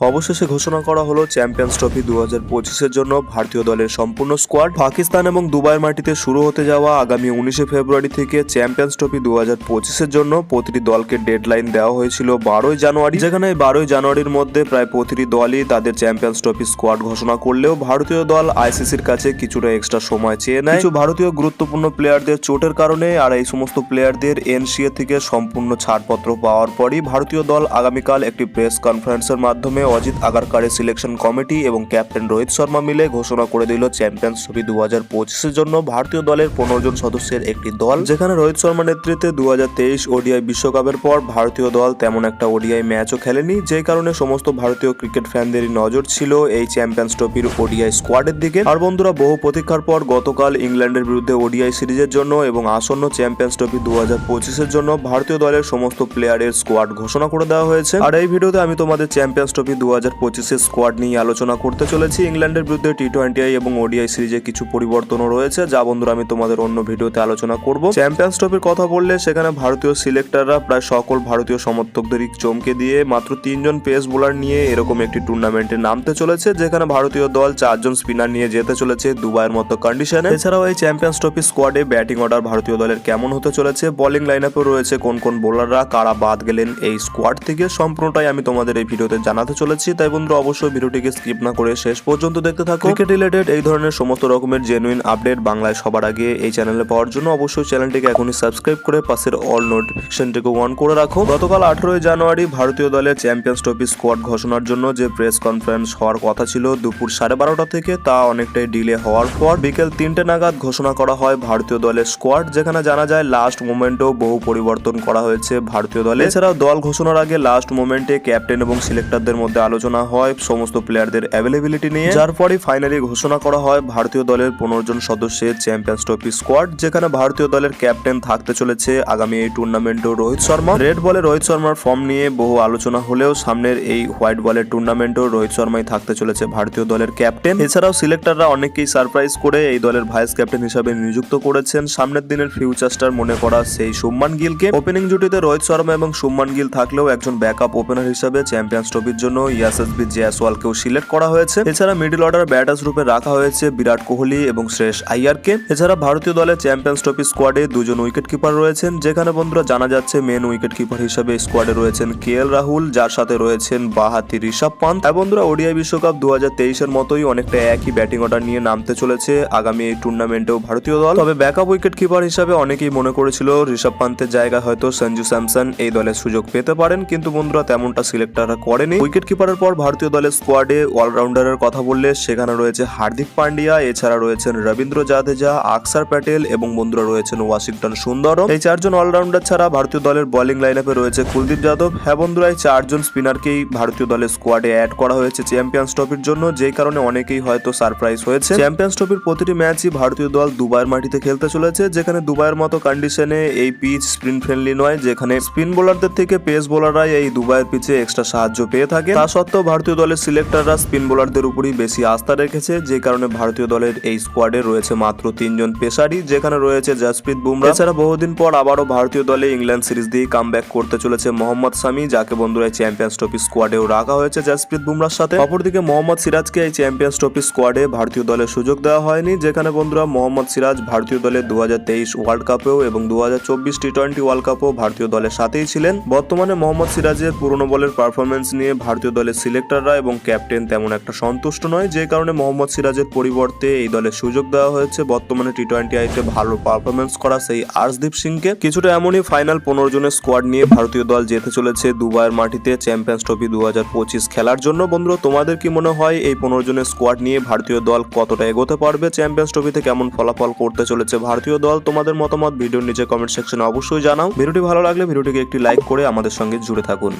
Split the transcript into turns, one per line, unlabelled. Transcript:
অবশেষে ঘোষণা করা হলো চ্যাম্পিয়ন্স ট্রফি 2025-এর জন্য ভারতীয় দলের সম্পূর্ণ স্কোয়াড। পাকিস্তান এবং দুবাইয়ের মাটিতে শুরু হতে যাওয়া আগামী 19শে ফেব্রুয়ারি থেকে চ্যাম্পিয়ন্স ট্রফি 2025-এর জন্য প্রতিটি দলকে ডেডলাইন দেওয়া হয়েছিল 12ই জানুয়ারি, যেখানে 12ই জানুয়ারির মধ্যে প্রায় প্রতিটি দলই তাদের চ্যাম্পিয়ন্স ট্রফি স্কোয়াড ঘোষণা করলেও ভারতীয় দল আইসিসির কাছে কিছুটা এক্সট্রা সময় চেয়ে নেয় কিছু ভারতীয় গুরুত্বপূর্ণ প্লেয়ারদের চোটের কারণে। আর এই সমস্ত প্লেয়ারদের এনসিএ থেকে সম্পূর্ণ ছাড়পত্র পাওয়ার পরই ভারতীয় দল আগামীকাল একটি প্রেস কনফারেন্সের মাধ্যমে অজিত আগারকারের সিলেকশন কমিটি এবং ক্যাপ্টেন রোহিত শর্মা মিলে ঘোষণা করে দিল চ্যাম্পিয়ন্স ট্রফি 2025-এর জন্য ভারতীয় দলের 15 জন সদস্যের একটি দল, যেখানে রোহিত শর্মা নেতৃত্বে 2023 ওডিআই বিশ্বকাপের পর ভারতীয় দল তেমন একটা ওডিআই ম্যাচও খেলেনি, যে কারণে সমস্ত ভারতীয় ক্রিকেট ফ্যানদেরই নজর ছিল এই চ্যাম্পিয়ন্স ট্রফির ওডিআই স্কোয়াডের দিকে। আর বন্ধুরা, বহু প্রতীক্ষার পর গতকাল ইংল্যান্ডের বিরুদ্ধে ওডিআই সিরিজের জন্য এবং আসন্ন চ্যাম্পিয়ন্স ট্রফি 2025-এর জন্য ভারতীয় দলের সমস্ত প্লেয়ারের স্কোয়াড ঘোষণা করে দেওয়া হয়েছে। আর এই ভিডিওতে আমি তোমাদের চ্যাম্পিয়ন্স ট্রফি 2025-এর স্কোয়াড নিয়ে আলোচনা করতে চলেছি। ইংল্যান্ডের বিরুদ্ধে টি20 এবং ওডিআই সিরিজে কিছু পরিবর্তনও রয়েছে, যা বন্ধুরা আমি তোমাদের অন্য ভিডিওতে আলোচনা করব। চ্যাম্পিয়ন্স ট্রফির কথা বললে সেখানে ভারতীয় সিলেক্টররা প্রায় সকল ভারতীয় সমর্থকদেরই চমকে দিয়ে মাত্র 3 জন পেস বোলার নিয়ে এরকম একটি টুর্নামেন্টে নামতে চলেছে, যেখানে ভারতীয় দল 4 জন স্পিনার নিয়ে যেতে চলেছে দুবাইয়ের মতো কন্ডিশনে। এছাড়াও এই চ্যাম্পিয়ন্স ট্রফি স্কোয়াডে ব্যাটিং অর্ডার ভারতীয় দলের কেমন হতে চলেছে, বোলিং লাইন আপে রয়েছে কোন কোন বোলাররা, কারা বাদ গেলেন এই স্কোয়াড থেকে, সম্পূর্ণটাই আমি তোমাদের এই ভিডিওতে জানাতে চলেছি। তাই বন্ধুরা, অবশ্যই ভিডিওটিকে স্কিপ না করে শেষ পর্যন্ত দেখতে থাকো। ক্রিকেট রিলেটেড এই ধরনের সমস্ত রকমের জেনুইন আপডেট বাংলায় সবার আগে এই চ্যানেলে পাওয়ার জন্য অবশ্যই চ্যানেলটিকে এখনই সাবস্ক্রাইব করে পাশের অল নোটিফিকেশনটিকে অন করে রাখো। গতকাল 18ই জানুয়ারি ভারতীয় দলের চ্যাম্পিয়ন্স ট্রফি স্কোয়াড ঘোষণার জন্য যে প্রেস কনফারেন্স হওয়ার কথা ছিল দুপুর 12:30 থেকে, তা অনেকটাই ডিলে হওয়ার পর বিকেল 3টে নাগাদ ঘোষণা করা হয় ভারতীয় দলের স্কোয়াড, যেখানে জানা যায় লাস্ট মোমেন্টেও বহু পরিবর্তন করা হয়েছে ভারতীয় দলে। এছাড়াও দল ঘোষণার আগে লাস্ট মোমেন্টে ক্যাপ্টেন এবং সিলেক্টরদের মধ্যে আলোচনা হয় সমস্ত প্লেয়ারদের অ্যাভেলেবিলিটি নিয়ে, যার পরই ফাইনালি ঘোষণা করা হয় ভারতীয় দলের 15 জন সদস্যের চ্যাম্পিয়ন্স ট্রফি স্কোয়াড, যেখানে ভারতীয় দলের ক্যাপ্টেন থাকতে চলেছে আগামী এই টুর্নামেন্টও রোহিত শর্মা। রেড বলে রোহিত শর্মার ফর্ম নিয়ে বহু আলোচনা হলেও সামনের এই হোয়াইট বলের টুর্নামেন্টও রোহিত শর্মাই থাকতে চলেছে ভারতীয় দলের ক্যাপ্টেন। এছাড়াও সিলেক্টররা অনেকেই সারপ্রাইজ করে এই দলের ভাইস ক্যাপ্টেন হিসেবে নিযুক্ত করেছেন সামনের দিনের ফিউচার স্টার মনে করা সেই শুভমান গিলকে। ওপেনিং জুটিতে রোহিত শর্মা এবং শুভমান গিল থাকলেও একজন ব্যাকআপ ওপেনার হিসেবে চ্যাম্পিয়ন্স ট্রফির জন্য ইয়াসেসবি জয়সওয়ালকেও সিলেক্ট করা হয়েছে। এছাড়া মিডল অর্ডার ব্যাটার্স রূপে রাখা হয়েছে বিরাট কোহলি এবং শ্রেয়স আইয়ারকে। এছাড়া ভারতীয় দলের চ্যাম্পিয়ন্স ট্রফি স্কোয়াডে 2 জন উইকেট কিপার রয়েছেন, যেখানে বন্ধুরা জানা যাচ্ছে মেন উইকেট কিপার হিসেবে স্কোয়াডে রয়েছেন কেএল রাহুল, যার সাথে রয়েছেন বাঁহাতি ঋষভ পান্ত। বন্ধুরা, ওডিআই বিশ্বকাপ 2023-এর মতোই অনেকটা একই ব্যাটিং অর্ডার নিয়ে নামতে চলেছে আগামী এই টুর্নামেন্টেও ভারতীয় দল। তবে ব্যাকআপ উইকেট কিপার হিসেবে অনেকেই মনে করেছিল ঋষভ পান্তের জায়গায় হয়তো সঞ্জু স্যামসন এই দলের সুযোগ পেতে পারেন, কিন্তু বন্ধুরা তেমনটা সিলেক্টররা করেনি। উইকেট কিপারের পর ভারতীয় দলের স্কোয়াডে অলরাউন্ডারের কথা বললে সেখানে রয়েছে হার্দিক পান্ডিয়া, এছাড়া রয়েছেন রবীন্দ্র জাদেজা, আকসার প্যাটেল এবং বন্ধুরা রয়েছেন ওয়াশিংটন সুন্দরম। এই 4 জন অলরাউন্ডার ছাড়া ভারতীয় দলের বোলিং লাইন আপে রয়েছে কুলদীপ যাদব। হ্যাঁ বন্ধুরা, এই 4 জন স্পিনারকেই ভারতীয় দলের স্কোয়াডে অ্যাড করা হয়েছে চ্যাম্পিয়ন্স ট্রফির জন্য, যেই কারণে অনেকেই হয়তো সারপ্রাইজ হয়েছে। চ্যাম্পিয়ন্স ট্রফির প্রতিটি ম্যাচই ভারতীয় দল দুবাইয়ের মাটিতে খেলতে চলেছে, যেখানে দুবাইয়ের মতো কন্ডিশনে এই পিচ স্পিন ফ্রেন্ডলি নয়, যেখানে স্পিন বোলারদের থেকে পেস বোলাররাই এই দুবাইয়ের পিচে এক্সট্রা সাহায্য পেয়ে থাকে। তা সত্ত্বেও ভারতীয় দলের সিলেক্টররা স্পিন বোলারদের উপরই বেশি আস্থা রেখেছে, যে কারণে ভারতীয় দলের এই স্কোয়াডে রয়েছে মাত্র 3 জন পেসারি, যেখানে রয়েছে জসপ্রীত বুমরাহ। এছাড়া বহুদিন পর আবারও ভারতীয় দলে ইংল্যান্ড সিরিজ দিয়ে কামব্যাক করতে চলেছে মোহাম্মদ শামি, যাকে বন্ধুরা চ্যাম্পিয়ন্স ট্রফি স্কোয়াডেও রাখা হয়েছে জসপ্রীত বুমরাহর সাথে। অপরদিকে মোহাম্মদ সিরাজকে এই চ্যাম্পিয়ন্স ট্রফি স্কোয়াডে ভারতীয় দলের সুযোগ দেওয়া হয়নি, যেখানে বন্ধুরা মোহাম্মদ সিরাজ ভারতীয় দলের 2023 ওয়ার্ল্ড কাপেও এবং 2024 টি20 ওয়ার্ল্ড কাপেও ভারতীয় দলের সাথেই ছিলেন। বর্তমানে মোহাম্মদ সিরাজের পুরনো বলের পারফরমেন্স নিয়ে ভারতীয় দলের সিলেক্টররা এবং ক্যাপ্টেন তেমন একটা সন্তুষ্ট নয়, যে কারণে মোহাম্মদ সিরাজের পরিবর্তে এই দলের সুযোগ দেওয়া হয়েছে বর্তমানে টি20তে ভালো পারফরমেন্স করা সেই আর্শদীপ সিংকে। কিছুটা এমনই ফাইনাল 15 জনের স্কোয়াড নিয়ে ভারতীয় দল যেতে চলেছে দুবাইয়ের মাটিতে চ্যাম্পিয়ন্স ট্রফি 2025 খেলার জন্য। বন্ধুরা, তোমাদের কি মনে হয় এই 15 জনের স্কোয়াড নিয়ে ভারতীয় দল কতটা এগোতে পারবে? চ্যাম্পিয়ন্স ট্রফিতে কেমন ফলাফল করতে চলেছে ভারতীয় দল? তোমাদের মতামত ভিডিওর নিচে কমেন্ট সেকশনে অবশ্যই জানাও। ভিডিওটি ভালো লাগলে ভিডিওটিকে একটি লাইক করে আমাদের সঙ্গে জুড়ে থাকুন।